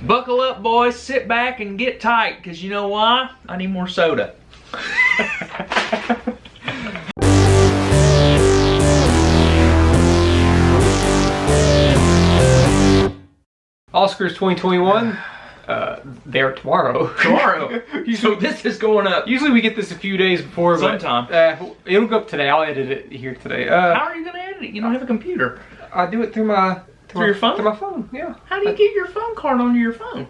Buckle up, boys. Sit back and get tight, because you know why? I need more soda. Oscars 2021. They're tomorrow. Tomorrow. So this is going up. Usually we get this a few days before. Sometime. But, it'll go up today. I'll edit it here today. How are you going to edit it? You don't have a computer. I do it through my... Through your phone? Through my phone, yeah. How do you get your phone card onto your phone?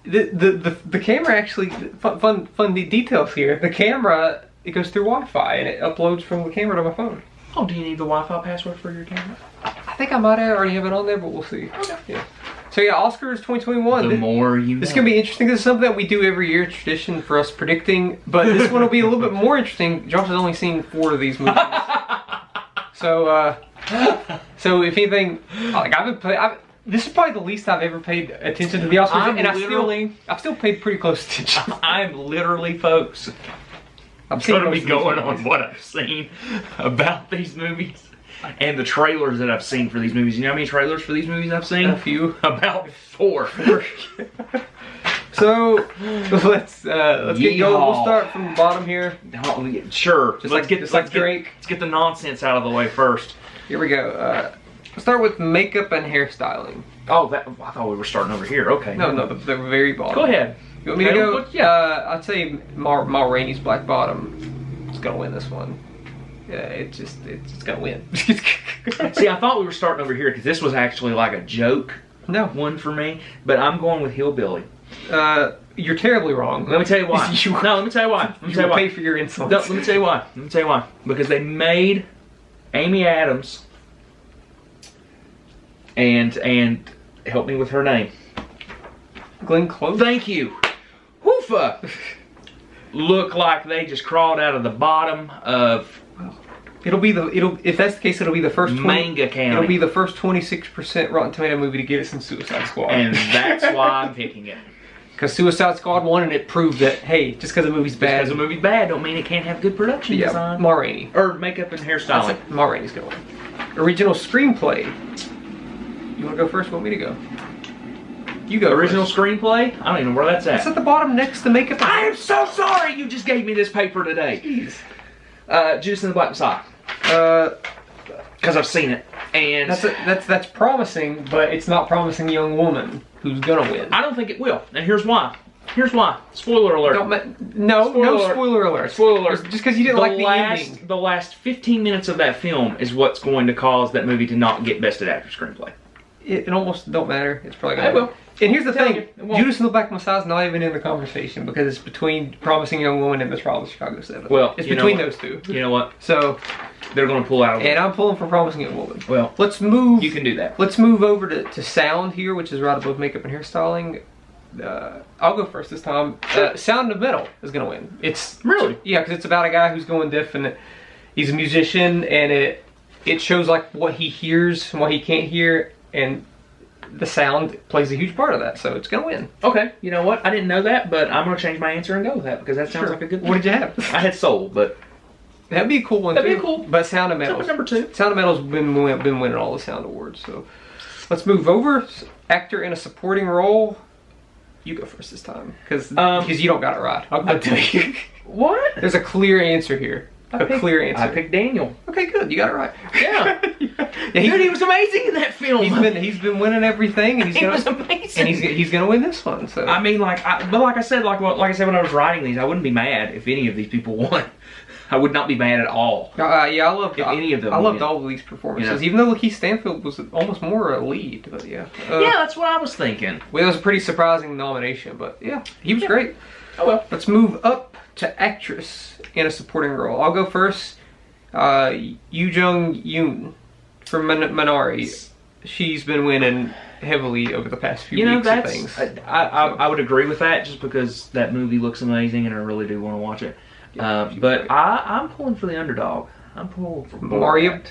The camera actually... Fun details here. The camera, it goes through Wi-Fi and it uploads from the camera to my phone. Oh, do you need the Wi-Fi password for your camera? I think I might already have it on there, but we'll see. Okay. Yeah. So yeah, Oscars 2021. The more you know. This is going to be interesting. This is something that we do every year, tradition for us predicting. But this one will be a little bit more interesting. Josh has only seen 4 of these movies. So if anything, like this is probably the least I've ever paid attention to the Oscars. I've still paid pretty close attention. I'm literally, folks, I'm going to be going on what I've seen about these movies. And the trailers that I've seen for these movies. You know how many trailers for these movies I've seen? A few. About 4. So let's get going. We'll start from the bottom here. Sure. Let's get the nonsense out of the way first. Here we go. Let's start with makeup and hairstyling. Oh, I thought we were starting over here. Okay. No, the very bottom. Go ahead. You want me to go? Yeah. I'd say Ma Rainey's Black Bottom is gonna win this one. Yeah, it's gonna win. See, I thought we were starting over here because this was actually like a joke. No. One for me, but I'm going with Hillbilly. You're terribly wrong. Let me tell you why. Let me tell you why. Let me tell you why. Pay for your insults. No, let me tell you why. Let me tell you why. Because they made Amy Adams and help me with her name. Glenn Close. Thank you. Woofa. Look like they just crawled out of the bottom of. If that's the case, it'll be the first Manga County. It'll be the first 26% Rotten Tomato movie to get us in Suicide Squad. And that's why I'm picking it. Because Suicide Squad won, and it proved that, hey, just because a movie's bad, don't mean it can't have good production design. Ma Rainey. Or makeup and hairstyling. Ma Rainey's gonna win. Original screenplay. You want to go first? You want me to go? You go. Original first. Screenplay? I don't even know where that's at. It's at the bottom next to makeup. I am so sorry you just gave me this paper today. Jeez. Judas and the Black Messiah. Because I've seen it, and that's promising, but it's not promising young woman who's gonna win. I don't think it will, and here's why. Here's why. Spoiler alert. No spoiler alert. Spoiler alert. Just because you didn't like the ending. The last 15 minutes of that film is what's going to cause that movie to not get Best Actor Screenplay. It almost don't matter. It's probably gonna. It will. And here's the thing: Judas and the Black Messiah is not even in the conversation because it's between Promising Young Woman and The Trial of Chicago 7. Well, it's between those two. You know what? So they're going to pull out. And I'm pulling for Promising Young Woman. Well, let's move. You can do that. Let's move over to sound here, which is right above makeup and hairstyling. I'll go first this time. Sound of Metal is going to win. It's really because it's about a guy who's going deaf and he's a musician, and it shows like what he hears and what he can't hear, and the sound plays a huge part of that, so it's gonna win. Okay, you know what? I didn't know that, but I'm gonna change my answer and go with that because that sounds like a good one. What did you have? I had Soul, but that'd be a cool one. That'd be cool. But Sound of Metal. Number 2. Sound of Metal's been winning all the sound awards. So let's move over. Actor in a supporting role. You go first this time because you don't got it right. I'll tell you. What? There's a clear answer here. Clear answer. I picked Daniel. Okay, good. You got it right. Yeah. Dude, he was amazing in that film. He's been winning everything, and he was amazing. And he's gonna win this one. So I mean, like I said when I was writing these, I wouldn't be mad if any of these people won. I would not be mad at all. Yeah, I loved any of them. I loved all of these performances, even though Lakeith Stanfield was almost more a lead. But yeah. Yeah, that's what I was thinking. Well, it was a pretty surprising nomination, but yeah, he was great. Oh well. Let's move up to actress in a supporting role. I'll go first. Yoo Jung-yoon from Minari. She's been winning heavily over the past few weeks. Things. I would agree with that, just because that movie looks amazing and I really do want to watch it. Yeah, but I'm pulling for the underdog. I'm pulling for Borat.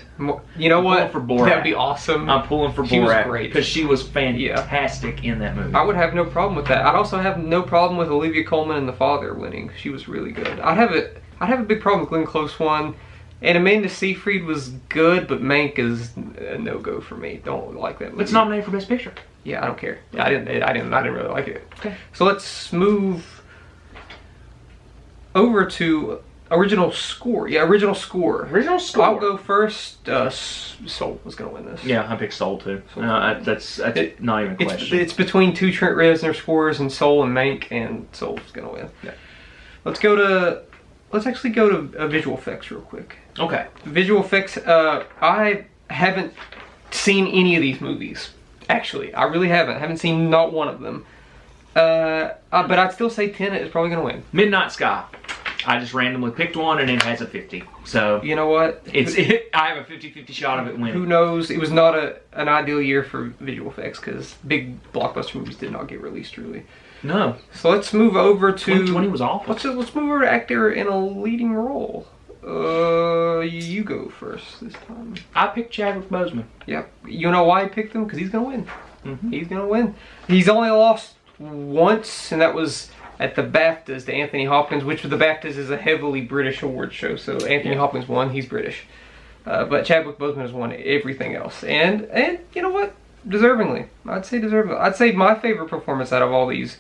You know what? For Borat. That'd be awesome. I'm pulling for Borat. She was great. Because she was fantastic in that movie. I would have no problem with that. I'd also have no problem with Olivia Colman and The Father winning. She was really good. I'd have a big problem with Glenn Close one. And Amanda Seyfried was good, but Mank is a no-go for me. Don't like that movie. It's nominated for Best Picture. Yeah, I don't care. I didn't really like it. Okay. So let's move over to original score. Yeah, original score. Original score. I'll go first. Soul was gonna win this. Yeah, I picked Soul too. That's not even a question. It's between two Trent Reznor scores and Soul and Mank, and Soul's gonna win. Yeah. Let's actually go to visual effects real quick. Okay. Visual effects. I haven't seen any of these movies. Actually, I really haven't. I haven't seen not one of them. But I'd still say Tenet is probably gonna win. Midnight Sky. I just randomly picked one and it has a 50. So you know what? I have a 50-50 shot of it winning. Who knows? It was not an ideal year for visual effects because big blockbuster movies did not get released really. No. So let's move over to 2020 was awful. Let's move over to actor in a leading role. You go first this time. I picked Chadwick Boseman. Yep. You know why I picked him? Because he's gonna win. Mm-hmm. He's gonna win. He's only lost once, and that was at the BAFTAs to Anthony Hopkins, which the BAFTAs is a heavily British award show. So Anthony Hopkins won. He's British, but Chadwick Boseman has won everything else, and you know what? Deservingly, I'd say deservingly. I'd say my favorite performance out of all these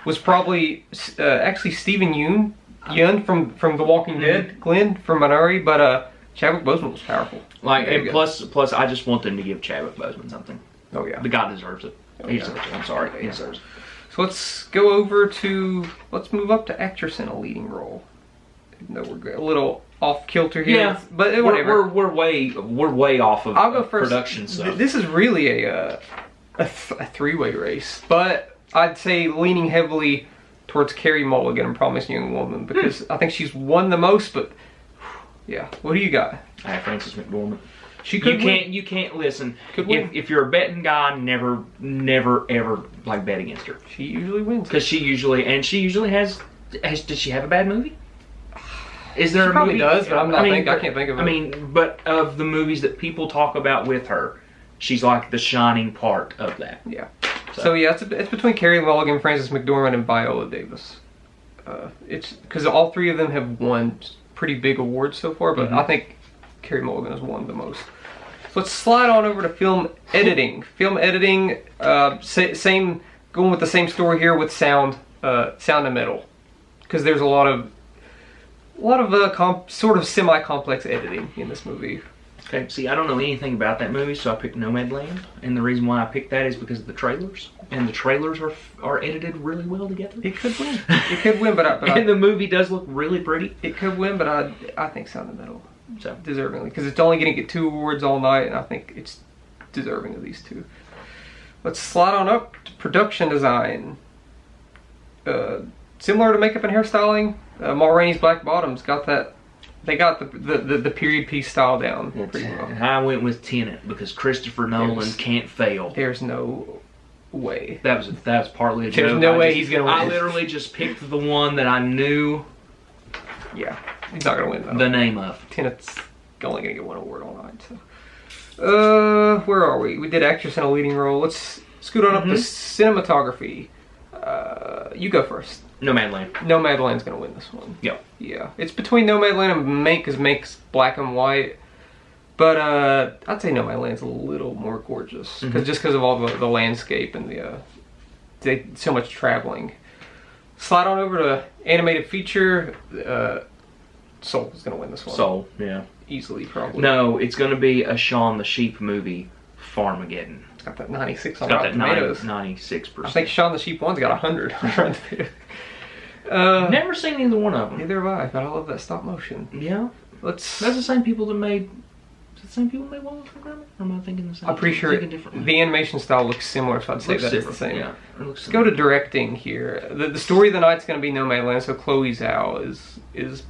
was probably actually Steven Yeun from The Walking Dead, Glenn from Minority, but Chadwick Boseman was powerful. Like, and plus, I just want them to give Chadwick Boseman something. Oh yeah, The guy deserves it. He deserves it. I'm sorry, he deserves it. So let's move up to actress in a leading role. No, we're a little off kilter here. Yeah, but whatever. We're way off of I'll go first. Production stuff. This is really a three-way race, but I'd say leaning heavily towards Carey Mulligan and Promising Young Woman because I think she's won the most. But yeah, what do you got? I have Frances McDormand. She could win. You can't listen. If you're a betting guy, never ever like bet against her. She usually wins Because she usually has. Does she have a bad movie? Is there she a probably movie? does, but I can't think of it. I mean, but of the movies that people talk about with her, she's like the shining part of that. Yeah. So yeah, it's between Carey Mulligan, Frances McDormand, and Viola Davis. It's because all three of them have won pretty big awards so far, but I think Carey Mulligan has won the most. So let's slide on over to film editing. Film editing, same going with the same story here with sound and metal, because there's a lot of sort of semi-complex editing in this movie. Okay, see, I don't know anything about that movie, so I picked Nomadland, and the reason why I picked that is because of the trailers, and the trailers are edited really well together. It could win. It could win, but and the movie does look really pretty. It could win, but I think sound and metal. So deservingly, because it's only going to get 2 awards all night, and I think it's deserving of these 2. Let's slide on up to production design. Similar to makeup and hairstyling, Ma Rainey's Black Bottoms got that. They got the period piece style down pretty well. And I went with Tenet because Christopher Nolan can't fail. There's no way. That was partly a joke. There's no way he's going to win. I literally just picked the one that I knew. Yeah. He's not gonna win though. The name of. Tenet's only gonna get 1 award all night. So, where are we? We did actress in a leading role. Let's scoot on up to cinematography. You go first. Nomadland. Nomadland's gonna win this one. Yep. Yeah, it's between Nomadland and Mank, because Mank's black and white. But I'd say Nomadland's a little more gorgeous, because of all the landscape and so much traveling. Slide on over to animated feature. Soul is going to win this one. Soul, yeah. Easily, probably. No, it's going to be a Shaun the Sheep movie, Farmageddon. It's got that 96 on Rotten Tomatoes. 96%. I think Shaun the Sheep 1's got 100 on Rotten Tomatoes. Never seen either one of them. Neither have I, but I love that stop motion. Yeah. That's the same people that made... Is it the same people that made Wallace and Gromit? Or am I thinking the same? I'm pretty sure the animation style looks similar, so I'd say that it's the same. Yeah, Let's go to directing here. The story of the night's going to be Nomadland, so Chloe Zhao is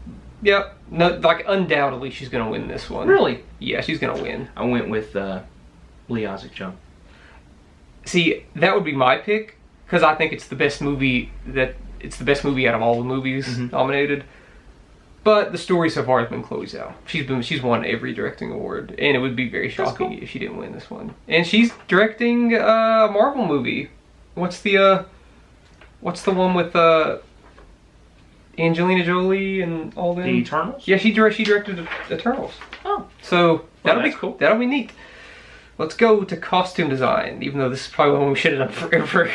yep, no, like undoubtedly she's going to win this one. Really? Yeah, she's going to win. I went with Lee Isaac Chung. See, that would be my pick because I think it's the best movie out of all the movies nominated. But the story so far has been Chloe Zhao. She's won every directing award, and it would be very shocking if she didn't win this one. And she's directing a Marvel movie. What's the one with Angelina Jolie and all them? The Eternals? Yeah, she directed Eternals. Oh, so that'll be cool. That'll be neat. let's go to costume design. Even though this is probably one we should have done forever.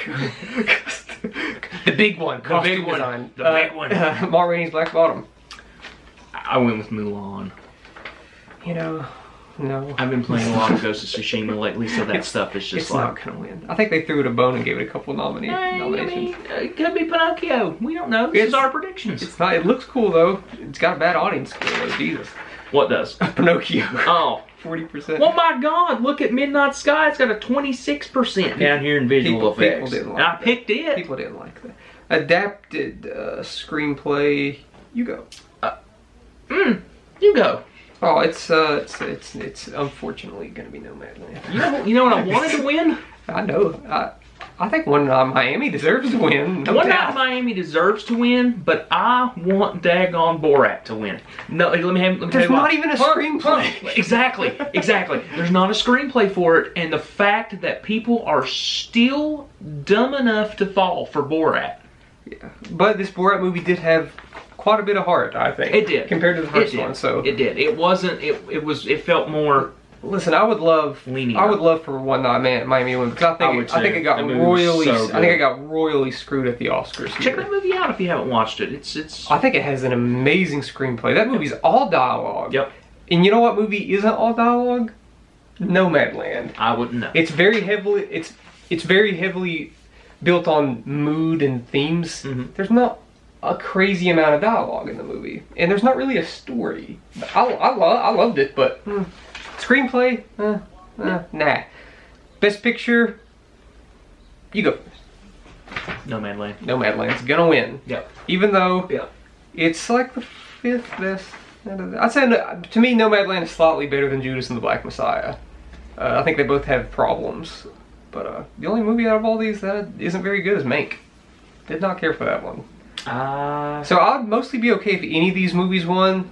The big one. Costume design. The big one. Ma Rainey's Black Bottom. I went with Mulan. You know, no. I've been playing a lot of Ghost of Tsushima lately, so that stuff is just it's not gonna win. I think they threw it a bone and gave it a couple nominations. I mean, it could be Pinocchio. We don't know. This is our predictions. It's not. It looks cool though. It's got a bad audience score though. Jesus. What does? Pinocchio. Oh. 40%. Well, my God! Look at Midnight Sky. It's got a 26% down here in visual effects. People didn't like and I picked it. People didn't like that. Adapted screenplay. You go. You go. Oh, it's unfortunately going to be Nomadland. You know what I wanted to win? I know. I think One Night in Miami deserves to win. No One doubt. Night in Miami deserves to win, but I want daggone Borat to win. No, let me tell There's you why. not even a screenplay. Exactly. There's not a screenplay for it, and the fact that people are still dumb enough to fall for Borat. Yeah, but this Borat movie did have quite a bit of heart, I think. It did. Compared to the first one, so. It did. It wasn't, it felt more... Listen, I would love for One Night in Miami to win, because I think it got royally screwed at the Oscars. Check that movie out if you haven't watched it. It's I think it has an amazing screenplay. That movie's all dialogue. Yep. And you know what movie isn't all dialogue? Nomadland. I wouldn't know. It's very heavily built on mood and themes. Mm-hmm. There's not a crazy amount of dialogue in the movie, and there's not really a story. I loved it, but screenplay, nah. Best Picture, you go first. Nomadland. Nomadland's gonna win. Yep. Even though it's like the 5th best. I'd say, to me, Nomadland is slightly better than Judas and the Black Messiah. I think they both have problems, but the only movie out of all these that isn't very good is Mank. Did not care for that one. So I'd mostly be okay if any of these movies won.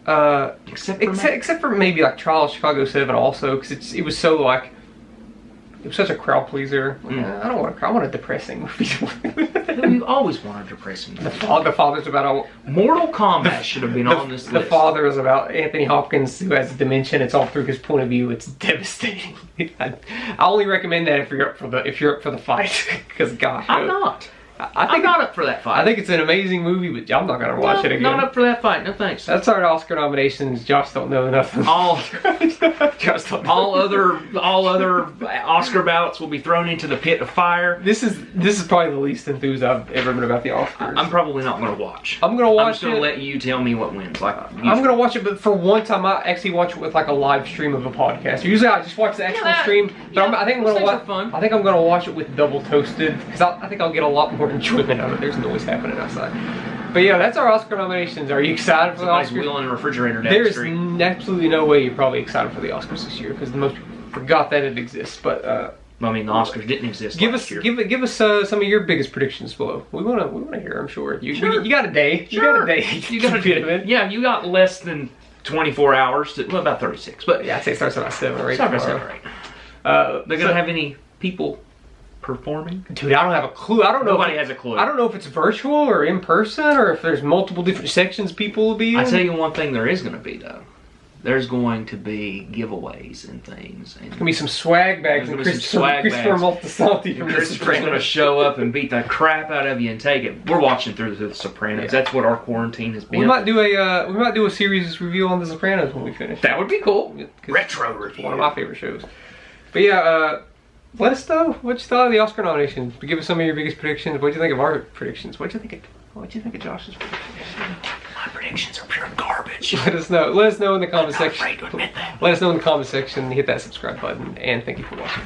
Except for maybe like Trial of Chicago 7 also, because it was so like, it was such a crowd pleaser. I want a depressing movie. You always want a depressing movie. The Father's about Mortal Kombat should have been on this list. The Father is about Anthony Hopkins who has dementia. It's all through his point of view. It's devastating. I only recommend that if you're up for the fight, because gosh, I'm not. I'm not up for that fight. I think it's an amazing movie, but I'm not going to watch it again. Not up for that fight. No thanks. That's our Oscar nominations. Josh don't know nothing. All other Oscar ballots will be thrown into the pit of fire. This is probably the least enthused I've ever been about the Oscars. I'm probably not going to watch. I'm going to watch it. I'm just going to let you tell me what wins. I'm going to watch it, but for one time I actually watch it with like a live stream of a podcast. Usually I just watch the actual stream, but I think I'm going to watch it with double toasted, because I think I'll get a lot more enjoyment out of it. There's noise happening outside. But yeah, that's our Oscar nominations. Are you excited for the Oscars? Somebody's wheeling a refrigerator down There's the street. absolutely no way you're probably excited for the Oscars this year, because most people forgot that it exists. But I mean, the Oscars didn't exist last year. Give us some of your biggest predictions below. We want to hear. I'm sure you got a day. Sure. You got a day. Yeah, you got less than 24 hours. Well, about 36. But yeah, I'd say it starts about 7 or 8. Starts about 7 or 8. They're gonna have any people performing? Dude, I don't have a clue. I don't know. Nobody has a clue. I don't know if it's virtual or in person, or if there's multiple different sections people will be in. I tell you one thing there is going to be, though. There's going to be giveaways and things. And there's going to be some swag bags and Christopher Moltisanti from The Sopranos going to show up and beat the crap out of you and take it. We're watching through The Sopranos. Yeah. That's what our quarantine has been. We might do a series review on The Sopranos when we finish. That would be cool. Retro review. It's one of my favorite shows. But yeah, let us know what you thought of the Oscar nominations. Give us some of your biggest predictions. What do you think of our predictions? What do you think of Josh's predictions? My predictions are pure garbage. Let us know. Let us know in the comment section. I'm not afraid to admit that. Let us know in the comment section. Hit that subscribe button, and thank you for watching.